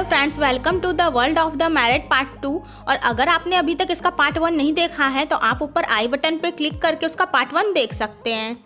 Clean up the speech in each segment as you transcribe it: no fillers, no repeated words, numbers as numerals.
Friends, welcome to the world of the married part 2। और अगर आपने अभी तक इसका पार्ट 1 नहीं देखा है तो आप ऊपर आई बटन पे क्लिक करके उसका पार्ट 1 देख सकते हैं।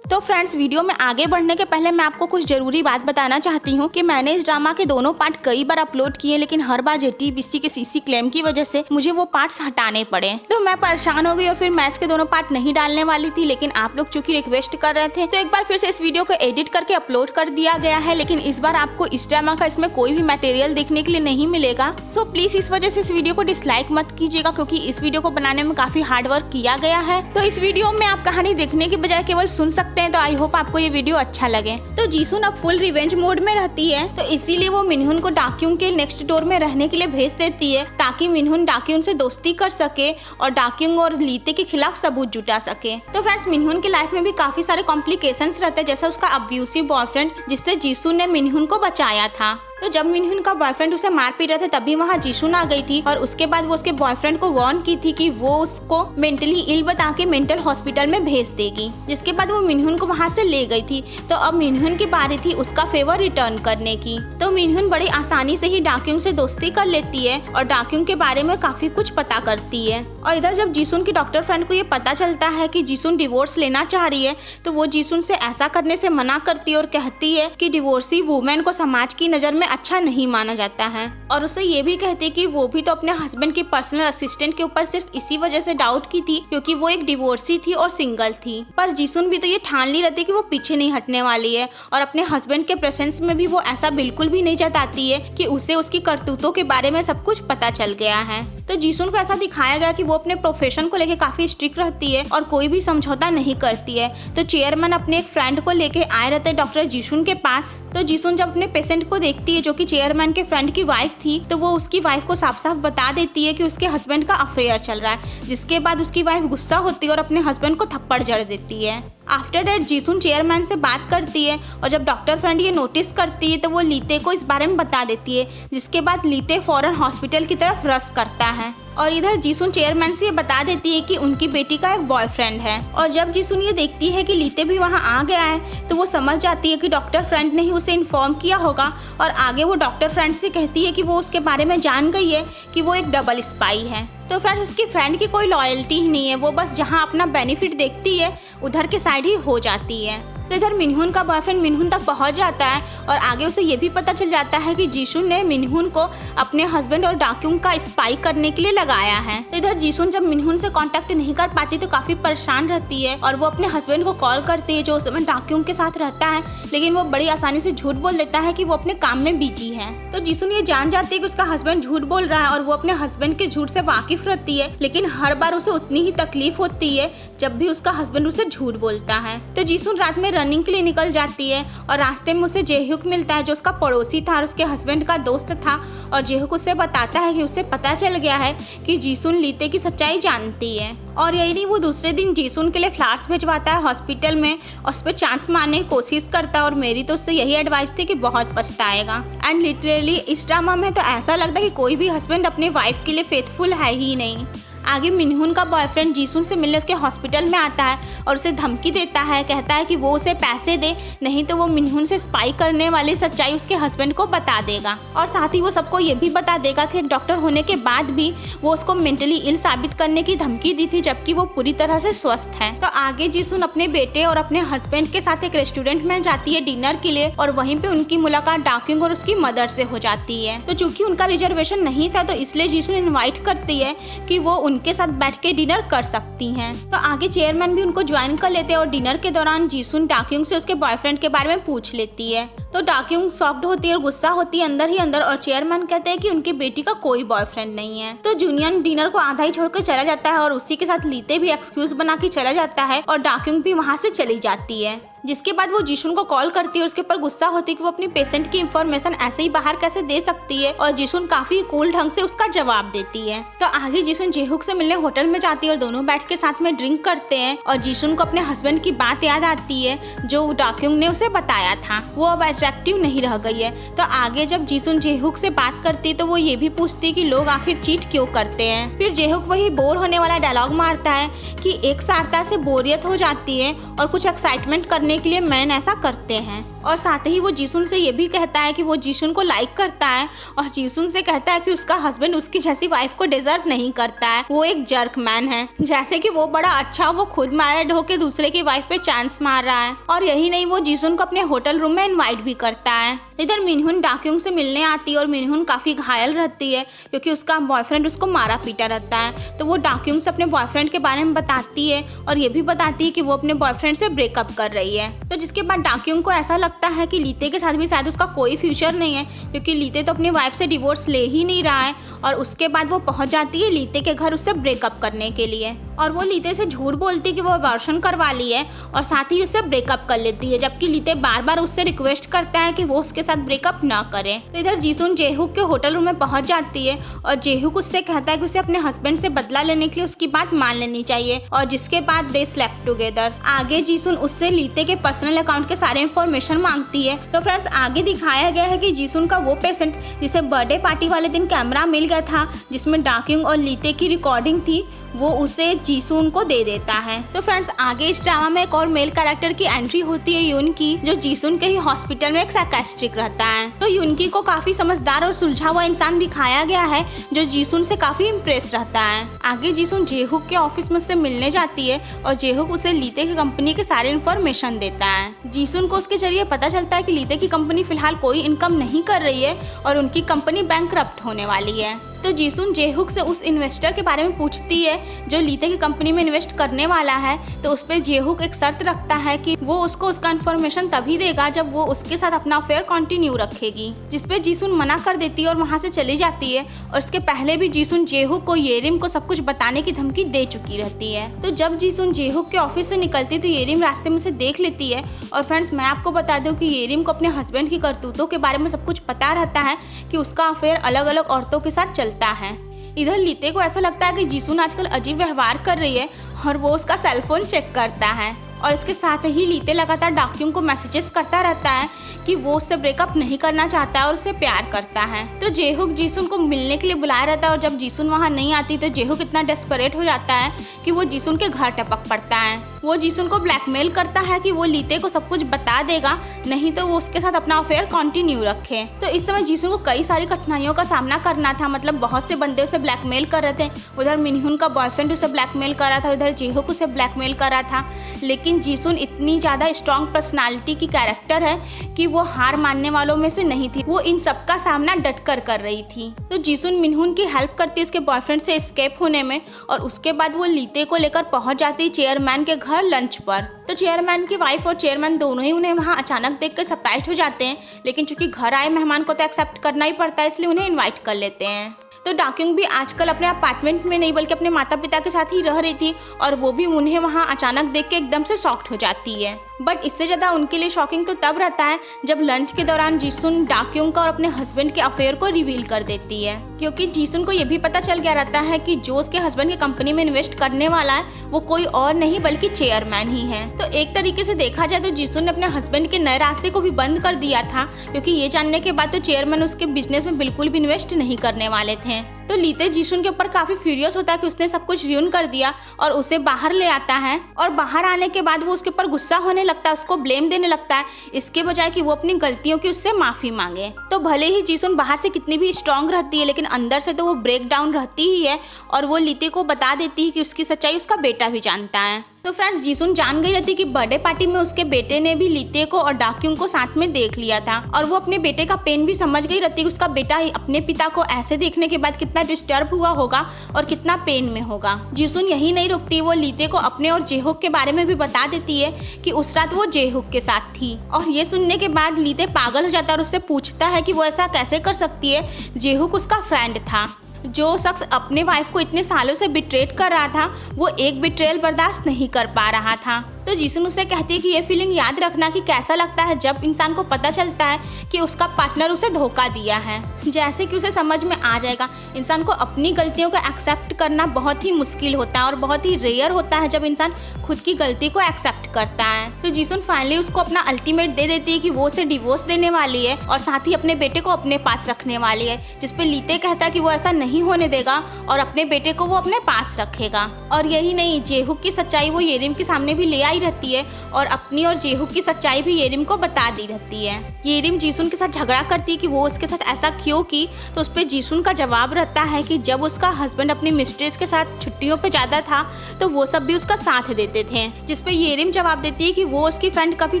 तो फ्रेंड्स, वीडियो में आगे बढ़ने के पहले मैं आपको कुछ जरूरी बात बताना चाहती हूँ कि मैंने इस ड्रामा के दोनों पार्ट कई बार अपलोड किए, लेकिन हर बार JTBC के CC क्लेम की वजह से मुझे वो पार्ट्स हटाने पड़े। तो मैं परेशान हो गई और फिर मैं इसके दोनों पार्ट नहीं डालने वाली थी, लेकिन आप लोग चूंकि रिक्वेस्ट कर रहे थे तो एक बार फिर से इस वीडियो को एडिट करके अपलोड कर दिया गया है। लेकिन इस बार आपको इस ड्रामा का इसमें कोई भी मटेरियल देखने के लिए नहीं मिलेगा। सो प्लीज इस वजह से इस वीडियो को डिसलाइक मत कीजिएगा, क्योंकि इस वीडियो को बनाने में काफी हार्ड वर्क किया गया है। तो इस वीडियो में आप कहानी देखने के बजाय केवल सुन सकते हैं। तो आई होप आपको ये वीडियो अच्छा लगे। तो जीसुन अब फुल रिवेंज मोड में रहती है, तो इसीलिए वो मिनहुन को डाक्यूंग के नेक्स्ट डोर में रहने के लिए भेज देती है, ताकि मिनहुन डाक्यूंग से दोस्ती कर सके और डाक्यूंग और लीते के खिलाफ सबूत जुटा सके। तो फ्रेंड्स, मिनहुन की लाइफ में भी काफी सारे कॉम्प्लिकेशंस रहते हैं, जैसे उसका अब्यूसिव बॉयफ्रेंड जिससे जीसुन ने मिनहुन को बचाया था। तो जब मिनहुन का बॉयफ्रेंड उसे मार पीट रहे थे तभी वहाँ जीसुन आ गई थी और उसके बाद वो उसके बॉयफ्रेंड को वार्न की थी कि वो उसको मेंटली इल बता के मेंटल हॉस्पिटल में भेज देगी, जिसके बाद वो मिनहुन को वहाँ से ले गई थी। तो अब मिनहुन की बारी थी उसका फेवर रिटर्न करने की। तो मिनहुन बड़ी आसानी से ही डाक्यूंग से दोस्ती कर लेती है और डाक्यूंग के बारे में काफी कुछ पता करती है। और इधर जब जीसुन की डॉक्टर फ्रेंड को ये पता चलता है कि जीसुन डिवोर्स लेना चाह रही है, तो वो जीसुन से ऐसा करने से मना करती है और कहती है कि डिवोर्सी वुमेन को समाज की नजर में अच्छा नहीं माना जाता है। और उसे ये भी कहती है कि वो भी तो अपने हस्बैंड की पर्सनल असिस्टेंट के ऊपर सिर्फ इसी वजह से डाउट की थी क्योंकि वो एक डिवोर्सी थी और सिंगल थी। पर जीसुन भी तो ये ठान ली रहती है कि वो पीछे नहीं हटने वाली है और अपने हस्बैंड के प्रेजेंस में भी वो ऐसा बिल्कुल भी नहीं जताती है कि उसे उसकी करतूतों के बारे में सब कुछ पता चल गया है। तो जीसुन को ऐसा दिखाया गया कि वो अपने प्रोफेशन को लेके काफी स्ट्रिक्ट रहती है और कोई भी समझौता नहीं करती है। तो चेयरमैन अपने एक फ्रेंड को लेके आए रहते डॉक्टर जीसुन के पास। तो जीसुन जब अपने पेशेंट को देखती है जो कि चेयरमैन के फ्रेंड की वाइफ थी, तो वो उसकी वाइफ को साफ साफ बता देती है कि उसके हस्बैंड का अफेयर चल रहा है, जिसके बाद उसकी वाइफ गुस्सा होती है और अपने हस्बैंड को थप्पड़ जड़ देती है। आफ्टर दैट जीसुन चेयरमैन से बात करती है और जब डॉक्टर फ्रेंड ये नोटिस करती है तो वो लीते को इस बारे में बता देती है, जिसके बाद लीते फौरन हॉस्पिटल की तरफ रश करता है। और इधर जीसुन चेयरमैन से ये बता देती है कि उनकी बेटी का एक बॉयफ्रेंड है। और जब जीसुन ये देखती है कि लीते भी वहाँ आ गया है तो वो समझ जाती है कि डॉक्टर फ्रेंड ने ही उसे इन्फॉर्म किया होगा। और आगे वो डॉक्टर फ्रेंड से कहती है कि वो उसके बारे में जान गई है कि वो एक डबल स्पाई है। तो फ्रेंड्स, उसकी फ्रेंड की कोई लॉयल्टी ही नहीं है, वो बस जहाँ अपना बेनिफिट देखती है उधर के साइड ही हो जाती है। तो इधर मिनहुन का बॉयफ्रेंड मिनहुन तक पहुंच जाता है और आगे उसे ये भी पता चल जाता है कि जीसुन ने मिनहुन को अपने हस्बैंड और डाक्यूंग का स्पाई करने के लिए लगाया है। तो इधर जीसुन जब मिनहुन से कांटेक्ट नहीं कर पाती तो काफी परेशान रहती है और वो अपने हस्बैंड को कॉल करती है जो उस समय डाक्यूंग के साथ रहता है, लेकिन वो बड़ी आसानी से झूठ बोल देता है कि वो अपने काम में बिजी है। तो जीसुन ये जान जाती है कि उसका हस्बैंड झूठ बोल रहा है और वो अपने हस्बैंड के झूठ से वाकिफ रहती है, लेकिन हर बार उसे उतनी ही तकलीफ होती है जब भी उसका हस्बैंड उसे झूठ बोलता है। तो जीसुन रात में रनिंग के लिए निकल जाती है और रास्ते में उसे जेहुक मिलता है जो उसका पड़ोसी था और उसके हस्बैंड का दोस्त था। और जेहुक उसे बताता है कि उसे पता चल गया है कि जीसुन लीते की सच्चाई जानती है। और यही नहीं, वो दूसरे दिन जीसुन के लिए फ्लावर्स भिजवाता है हॉस्पिटल में और उस पर चांस मारने की कोशिश करता है। और मेरी तो उससे यही एडवाइस थी कि बहुत पछताएगा। एंड लिटरली इस ड्रामा में तो ऐसा लगता है कि कोई भी हस्बैंड अपने वाइफ के लिए फेथफुल है ही नहीं। आगे मिनहुन का बॉयफ्रेंड जीसुन से मिलने उसके हॉस्पिटल में आता है और उसे धमकी देता है, कहता है कि वो उसे पैसे दे, नहीं तो वो मिनहुन से स्पाई करने वाली सच्चाई उसके हस्बैंड को बता देगा। और साथ ही वो सबको ये भी बता देगा कि एक डॉक्टर होने के बाद भी वो उसको मेंटली इल साबित करने की धमकी दी थी, जबकि वो पूरी तरह से स्वस्थ है। तो आगे जीसुन अपने बेटे और अपने हस्बैंड के साथ एक रेस्टोरेंट में जाती है डिनर के लिए और वहीं पे उनकी मुलाकात डाक्यूंग और उसकी मदर से हो जाती है। तो चूंकि उनका रिजर्वेशन नहीं था तो इसलिए जीसुन इन्वाइट करती है कि वो उनके साथ बैठ के डिनर कर सकती हैं। तो आगे चेयरमैन भी उनको ज्वाइन कर लेते हैं और डिनर के दौरान जीसुन डाक्यूंग से उसके बॉयफ्रेंड के बारे में पूछ लेती है। तो डाक्यूंग शॉक्ड होती है और गुस्सा होती है अंदर ही अंदर और चेयरमैन कहते हैं कि उनकी बेटी का कोई बॉयफ्रेंड नहीं है। तो जूनियन डिनर को आधा ही छोड़कर चला जाता है और उसी के साथ लीते भी एक्सक्यूज बना के चला जाता है और डाक्यूंग भी वहाँ से चली जाती है। जिसके बाद वो जीसुन को कॉल करती है और उसके ऊपर गुस्सा होती है कि वो अपनी पेशेंट की इंफॉर्मेशन ऐसे ही बाहर कैसे दे सकती है। और जीसुन काफी कूल ढंग से उसका जवाब देती है। तो आगे जीसुन जेहुक से मिलने होटल में जाती है और दोनों बैठ के साथ में ड्रिंक करते हैं और जीसुन को अपने हस्बैंड की बात याद आती है जो डाक्यूंग ने उसे बताया था। वो अब अट्रैक्टिव नहीं रह गई है। तो आगे जब जीसुन जेहुक से बात करती तो वो ये भी पूछती कि लोग आखिर चीट क्यों करते हैं। फिर जेहुक वही बोर होने वाला डायलॉग मारता है कि एक सारता से बोरियत हो जाती है और कुछ एक्साइटमेंट करने के लिए मैन ऐसा करते हैं। और साथ ही वो जीसुन से ये भी कहता है कि वो जीसुन को लाइक करता है और जीसुन से कहता है कि उसका हस्बैंड उसकी जैसी वाइफ को डिजर्व नहीं करता है, वो एक जर्क मैन है। जैसे कि वो बड़ा अच्छा, वो खुद मैरिड होके दूसरे की वाइफ पे चांस मार रहा है। और यही नहीं, वो जीसुन को अपने होटल रूम में इनवाइट भी करता है। इधर मिनहुन डाक्यूंग से मिलने आती है और मिनहुन काफी घायल रहती है क्योंकि उसका बॉयफ्रेंड उसको मारा पीटा रहता है। तो वो डाक्यूंग से अपने बॉयफ्रेंड के बारे में बताती है और ये भी बताती है कि वो अपने बॉयफ्रेंड से ब्रेकअप कर रही है। तो जिसके बाद डाक्यूंग को ऐसा लगता है कि लीते के साथ भी शायद उसका कोई फ्यूचर नहीं है क्योंकि लीते तो अपनी वाइफ से डिवोर्स ले ही नहीं रहा है। और उसके बाद वो पहुंच जाती है लीते के घर उससे ब्रेकअप करने के लिए और वो लीते से झूठ बोलती है कि वो अबॉर्शन करवा ली है और साथ ही उससे ब्रेकअप कर लेती है, जबकि लीते बार बार उससे रिक्वेस्ट करता है कि वो उसके साथ ब्रेकअप ना करे। तो इधर जीसुन जेहुक के होटल रूम में पहुंच जाती है और जेहुक उससे कहता है कि उसे अपने हस्बैंड से बदला लेने के लिए उसकी बात मान लेनी चाहिए और जिसके बाद दे स्लेप्ट टुगेदर। आगे जीसुन उससे लीते के पर्सनल अकाउंट के सारे इन्फॉर्मेशन मांगती है। तो फ्रेंड्स आगे दिखाया गया है कि जीसुन का वो पेशेंट जिसे बर्थडे पार्टी वाले दिन कैमरा मिल गया था जिसमें डाक्यूंग और लीते की रिकॉर्डिंग थी, वो उसे जीसुन को दे देता है। तो फ्रेंड्स आगे इस ड्रामा में एक और मेल कैरेक्टर की एंट्री होती है यून की, जो जीसुन के ही हॉस्पिटल में एक साइकियाट्रिस्ट रहता है। तो यूनकी को काफी समझदार और सुलझा हुआ इंसान दिखाया गया है जो जीसुन से काफी इम्प्रेस रहता है। आगे जीसुन जेहुक के ऑफिस में उससे मिलने जाती है और जेहुक उसे लीते की कंपनी के सारे इन्फॉर्मेशन देता है। जीसुन को उसके जरिए पता चलता है कि लीते की कंपनी फिलहाल कोई इनकम नहीं कर रही है और उनकी कंपनी बैंकरप्ट होने वाली है। तो जीसुन जेहुक से उस इन्वेस्टर के बारे में पूछती है जो लीते की कंपनी में इन्वेस्ट करने वाला है। तो उस पर जेहुक एक शर्त रखता है कि वो उसको उसका इन्फॉर्मेशन तभी देगा जब वो उसके साथ अपना अफेयर कंटिन्यू रखेगी, जिसपे जीसुन मना कर देती है और वहाँ से चली जाती है। और इसके पहले भी जीसुन जेहुक को येरिम को सब कुछ बताने की धमकी दे चुकी रहती है। तो जब जीसुन जेहुक के ऑफिस से निकलती तो येरिम रास्ते में से देख लेती है। और फ्रेंड्स मैं आपको बता दूं कि येरिम को अपने हस्बैंड की करतूतों के बारे में सब कुछ पता रहता है कि उसका अफेयर अलग अलग औरतों के साथ चलता है। इधर लीते को ऐसा लगता है कि जीसुन आजकल अजीब व्यवहार कर रही है और वो उसका सेलफोन चेक करता है। और इसके साथ ही लीते लगातार डाक्यूंग को मैसेजेस करता रहता है कि वो उससे ब्रेकअप नहीं करना चाहता है और उससे प्यार करता है। तो जेहुक जीसुन को मिलने के लिए बुलाया रहता है और जब जीसुन वहाँ नहीं आती तो जेहुक इतना डेस्परेट हो जाता है कि वो जीसुन के घर टपक पड़ता है। वो जीसुन को ब्लैकमेल करता है कि वो लीते को सब कुछ बता देगा, नहीं तो वो उसके साथ अपना अफेयर कंटिन्यू रखे। तो इस समय जीसुन को कई सारी कठिनाइयों का सामना करना था, मतलब बहुत से बंदे उसे ब्लैकमेल कर रहे थे। उधर मिनहुन का बॉयफ्रेंड उसे ब्लैकमेल कर रहा था, उधर जेहुक उसे ब्लैकमेल कर रहा था। लेकिन जीसुन इतनी ज़्यादा स्ट्रॉन्ग पर्सनालिटी की कैरेक्टर है कि वो हार मानने वालों में से नहीं थी, वो इन सब का सामना डटकर कर रही थी। तो जीसुन मिनहुन की हेल्प करती है उसके बॉयफ्रेंड से एस्केप होने में और उसके बाद वो लीते को लेकर पहुंच जाती है चेयरमैन के घर लंच पर। तो चेयरमैन की वाइफ और चेयरमैन दोनों ही उन्हें वहाँ अचानक देखकर सरप्राइज हो जाते हैं, लेकिन चूंकि घर आए मेहमान को तो एक्सेप्ट करना ही पड़ता है, इसलिए उन्हें इन्वाइट कर लेते हैं। तो डाक्यूंग भी आजकल अपने अपार्टमेंट में नहीं बल्कि अपने माता पिता के साथ ही रह रही थी और वो भी उन्हें वहाँ अचानक देख के एकदम से शॉक्ड हो जाती है। बट इससे ज़्यादा उनके लिए शॉकिंग तो तब रहता है जब लंच के दौरान जीसुन डाक्यूंग का और अपने हस्बैंड के अफेयर को रिवील कर देती है, क्योंकि जीसुन को ये भी पता चल गया रहता है कि जो उसके हस्बैंड की कंपनी में इन्वेस्ट करने वाला है वो कोई और नहीं बल्कि चेयरमैन ही है। तो एक तरीके से देखा जाए तो जीसुन ने अपने हस्बैंड के नए रास्ते को भी बंद कर दिया था, क्योंकि ये जानने के बाद तो चेयरमैन उसके बिजनेस में बिल्कुल भी इन्वेस्ट नहीं करने वाले थे। तो लीते जीसुन के ऊपर काफी फ्यूरियस होता है कि उसने सब कुछ र्यून कर दिया और उसे बाहर ले आता है। और बाहर आने के बाद वो उसके ऊपर गुस्सा होने लगता है, उसको ब्लेम देने लगता है, इसके बजाय कि वो अपनी गलतियों की उससे माफी मांगे। तो भले ही जीसुन बाहर से कितनी भी स्ट्रांग रहती है लेकिन अंदर से तो वो ब्रेक डाउन रहती ही है और वो लीते को बता देती है कि उसकी सच्चाई उसका बेटा भी जानता है। तो फ्रेंड्स जीसुन जान गई रहती कि बर्थडे पार्टी में उसके बेटे ने भी लीते को और डाक्यूंग को साथ में देख लिया था और वो अपने बेटे का पेन भी समझ गई रहती कि उसका बेटा अपने पिता को ऐसे देखने के बाद कितना डिस्टर्ब हुआ होगा और कितना पेन में होगा। जीसुन यही नहीं रुकती, वो लीते को अपने और जेहुक के बारे में भी बता देती है कि उस रात वो जेहुक के साथ थी। और ये सुनने के बाद लीते पागल हो जाता है और उससे पूछता है कि वो ऐसा कैसे कर सकती है, जेहुक उसका फ्रेंड था। जो शख्स अपने वाइफ को इतने सालों से बिट्रेट कर रहा था वो एक बिट्रेयल बर्दाश्त नहीं कर पा रहा था। तो तो जीसुन उसे कहती है कि ये फीलिंग याद रखना कि कैसा लगता है जब इंसान को पता चलता है कि उसका पार्टनर उसे धोखा दिया है। जैसे कि उसे समझ में आ जाएगा, इंसान को अपनी गलतियों को एक्सेप्ट करना बहुत ही मुश्किल होता है और बहुत ही रेयर होता है जब इंसान खुद की गलती को एक्सेप्ट करता है। तो जीसुन फाइनली उसको अपना अल्टीमेट दे देती है कि वो उसे डिवोर्स देने वाली है और साथ ही अपने बेटे को अपने पास रखने वाली है, जिसपे लीते कहता है कि वो ऐसा नहीं होने देगा और अपने बेटे को वो अपने पास रखेगा। और यही नहीं, जेहुक की सच्चाई वो येरिम के सामने भी ले आई रहती है और अपनी और जेहुक की सच्चाई भी येरिम को बता दी रहती है। येरिम जीसुन के साथ झगड़ा करती है कि वो उसके साथ ऐसा क्यों की, तो उस पर जीसुन का जवाब रहता है कि जब उसका हस्बैंड अपनी मिस्ट्रेस के साथ छुट्टियों पे जाता था तो वो सब भी उसका साथ देते थे, जिसपे येरिम जवाब देती है कि वो उसकी फ्रेंड कभी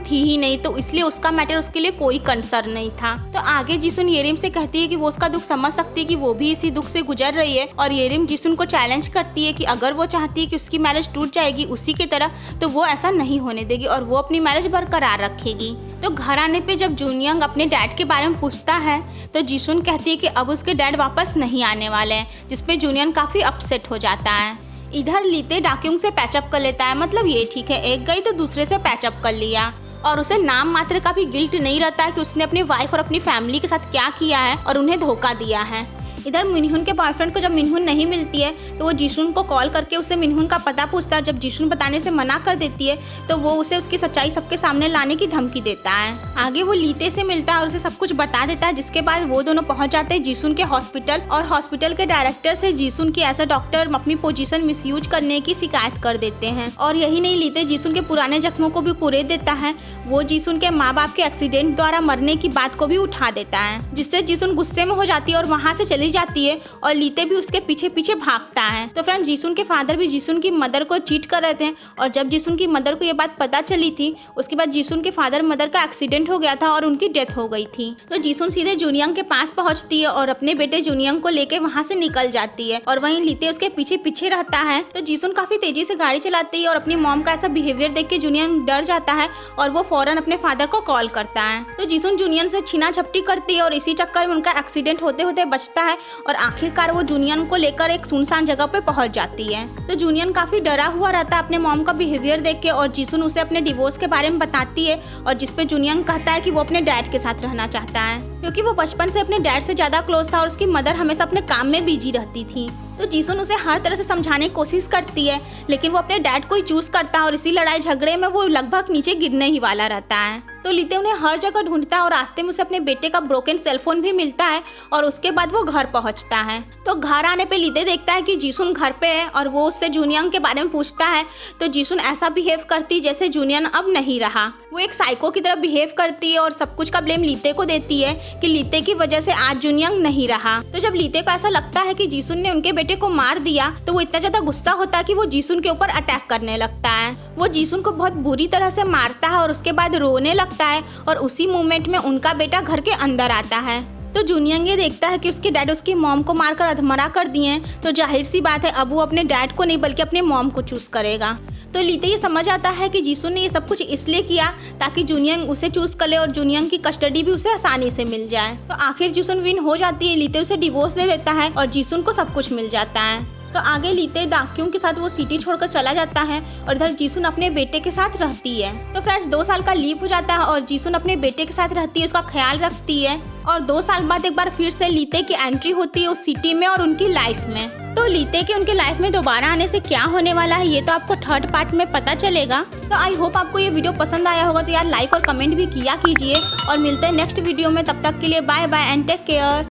थी ही नहीं, तो इसलिए उसका मैटर उसके लिए कोई कंसर्न नहीं था। तो आगे जीसुन येरिम से कहती है कि वो उसका दुख समझ सकती है कि वो भी इसी दुख से गुजर रही है और येरिम जीसुन को चैलेंज करती है कि अगर वो चाहती है कि उसकी मैरिज टूट जाएगी उसी की तरह, तो वो ऐसा नहीं होने देगी और वो अपनी मैरिज बरकरार रखेगी। तो घर आने पे जब जूनियंग अपने डैड के बारे में पूछता है तो जीसुन कहती है कि अब उसके डैड वापस नहीं आने वाले हैं, जिसपे जूनियंग काफी अपसेट हो जाता है। इधर लीते डाक्यूंग से पैचअप कर लेता है, मतलब ये ठीक है, एक गई तो दूसरे से पैचअप कर लिया और उसे नाम मात्र का भी गिल्ट नहीं रहता है कि उसने अपनी वाइफ और अपनी फैमिली के साथ क्या किया है और उन्हें धोखा दिया है। इधर मिनहुन के बॉयफ्रेंड को जब मिनहुन नहीं मिलती है तो वो जीसुन को कॉल करके उससे मिनहुन का पता पूछता है। जब जीसुन बताने से मना कर देती है तो वो उसे उसकी सच्चाई सबके सामने लाने की धमकी देता है। आगे वो लीते से मिलता है और उसे सब कुछ बता देता है, जिसके बाद वो दोनों पहुंच जाते हैं जीसुन के हॉस्पिटल और हॉस्पिटल के डायरेक्टर से जीसुन की एज अ डॉक्टर अपनी पोजीशन मिसयूज करने की शिकायत कर देते हैं। और यही नहीं, लीते जीसुन के पुराने जख्मों को भी कुरेद देता है। वो जीसुन के माँ बाप के एक्सीडेंट द्वारा मरने की बात को भी उठा देता है, जिससे जीसुन गुस्से में हो जाती है और वहाँ से चली जाती है और लीते भी उसके पीछे पीछे भागता है। तो फ्रेंड, जीसुन के फादर भी जीसुन की मदर को चीट कर रहे थे और जब जीसुन की मदर को ये बात पता चली थी उसके बाद जीसुन के फादर मदर का एक्सीडेंट हो गया था और उनकी डेथ हो गई थी। तो जीसुन सीधे जूनियंग के पास पहुंचती है और अपने बेटे जूनियंग को लेके वहाँ से निकल जाती है और वहीं लीते उसके पीछे पीछे रहता है। तो जीसुन काफी तेजी से गाड़ी चलाती है और अपनी मॉम का ऐसा बिहेवियर देख के जूनियंग डर जाता है और वो फौरन अपने फादर को कॉल करता है। तो जीसुन जूनियन से छीना झपटी करती है और इसी चक्कर में उनका एक्सीडेंट होते होते बचता है और आखिरकार वो जूनियन को लेकर एक सुनसान जगह पे पहुंच जाती है। तो जूनियन काफी डरा हुआ रहता है अपने मॉम का बिहेवियर देख के और जीसुन उसे अपने डिवोर्स के बारे में बताती है और जिसपे जूनियन कहता है कि वो अपने डैड के साथ रहना चाहता है, क्योंकि वो बचपन से अपने डैड से ज्यादा क्लोज था और उसकी मदर हमेशा अपने काम में बिजी रहती थी। तो जीसुन उसे हर तरह से समझाने की कोशिश करती है, लेकिन वो अपने डैड को ही चूज करता है और इसी लड़ाई झगड़े में वो लगभग नीचे गिरने ही वाला रहता है। तो लीते उन्हें हर जगह ढूंढता है और रास्ते में उसे अपने बेटे का ब्रोकन सेलफोन भी मिलता है और उसके बाद वो घर पहुंचता है। तो घर आने पे लीते देखता है कि जीसुन घर पे है और वो उससे जूनियंग के बारे में पूछता है। तो जीसुन ऐसा बिहेव करती जैसे जूनियन अब नहीं रहा। वो एक साइको की तरह बिहेव करती है और सब कुछ का ब्लेम लीते को देती है कि लीते की वजह से आज जूनियंग नहीं रहा। तो जब लीते को ऐसा लगता है कि जीसुन ने उनके बेटे को मार दिया तो वो इतना ज्यादा गुस्सा होता है कि वो जीसुन के ऊपर अटैक करने लगता है। वो जीसुन को बहुत बुरी तरह से मारता है और उसके बाद रोने लगता है और उसी मोमेंट में उनका बेटा घर के अंदर आता है। तो जूनियंग ये देखता है कि उसके डैड उसकी मॉम को मारकर अधमरा कर दिए हैं, तो जाहिर सी बात है अब वो अपने डैड को नहीं बल्कि अपने मॉम को चूज करेगा। तो लीते ये समझ आता है कि जीसुन ने ये सब कुछ इसलिए किया ताकि जूनियंग उसे चूज कर ले और जूनियंग की कस्टडी भी उसे आसानी से मिल जाए। तो आखिर जीसुन विन हो जाती है, लीते उसे डिवोर्स दे देता है और जीसुन को सब कुछ मिल जाता है। तो आगे लीते डाक्यूंग के साथ वो सिटी छोड़कर चला जाता है और इधर जीसुन अपने बेटे के साथ रहती है। तो फ्रेंड्स 2 साल का लीव हो जाता है और जीसुन अपने बेटे के साथ रहती है, उसका ख्याल रखती है और 2 साल बाद एक बार फिर से लीते की एंट्री होती है उस सिटी में और उनकी लाइफ में। तो लीते के उनके लाइफ में दोबारा आने से क्या होने वाला है ये तो आपको 3rd पार्ट में पता चलेगा। तो आई होप आपको ये वीडियो पसंद आया होगा, तो यार लाइक और कमेंट भी किया कीजिए और मिलते हैं नेक्स्ट वीडियो में। तब तक के लिए bye bye and take care.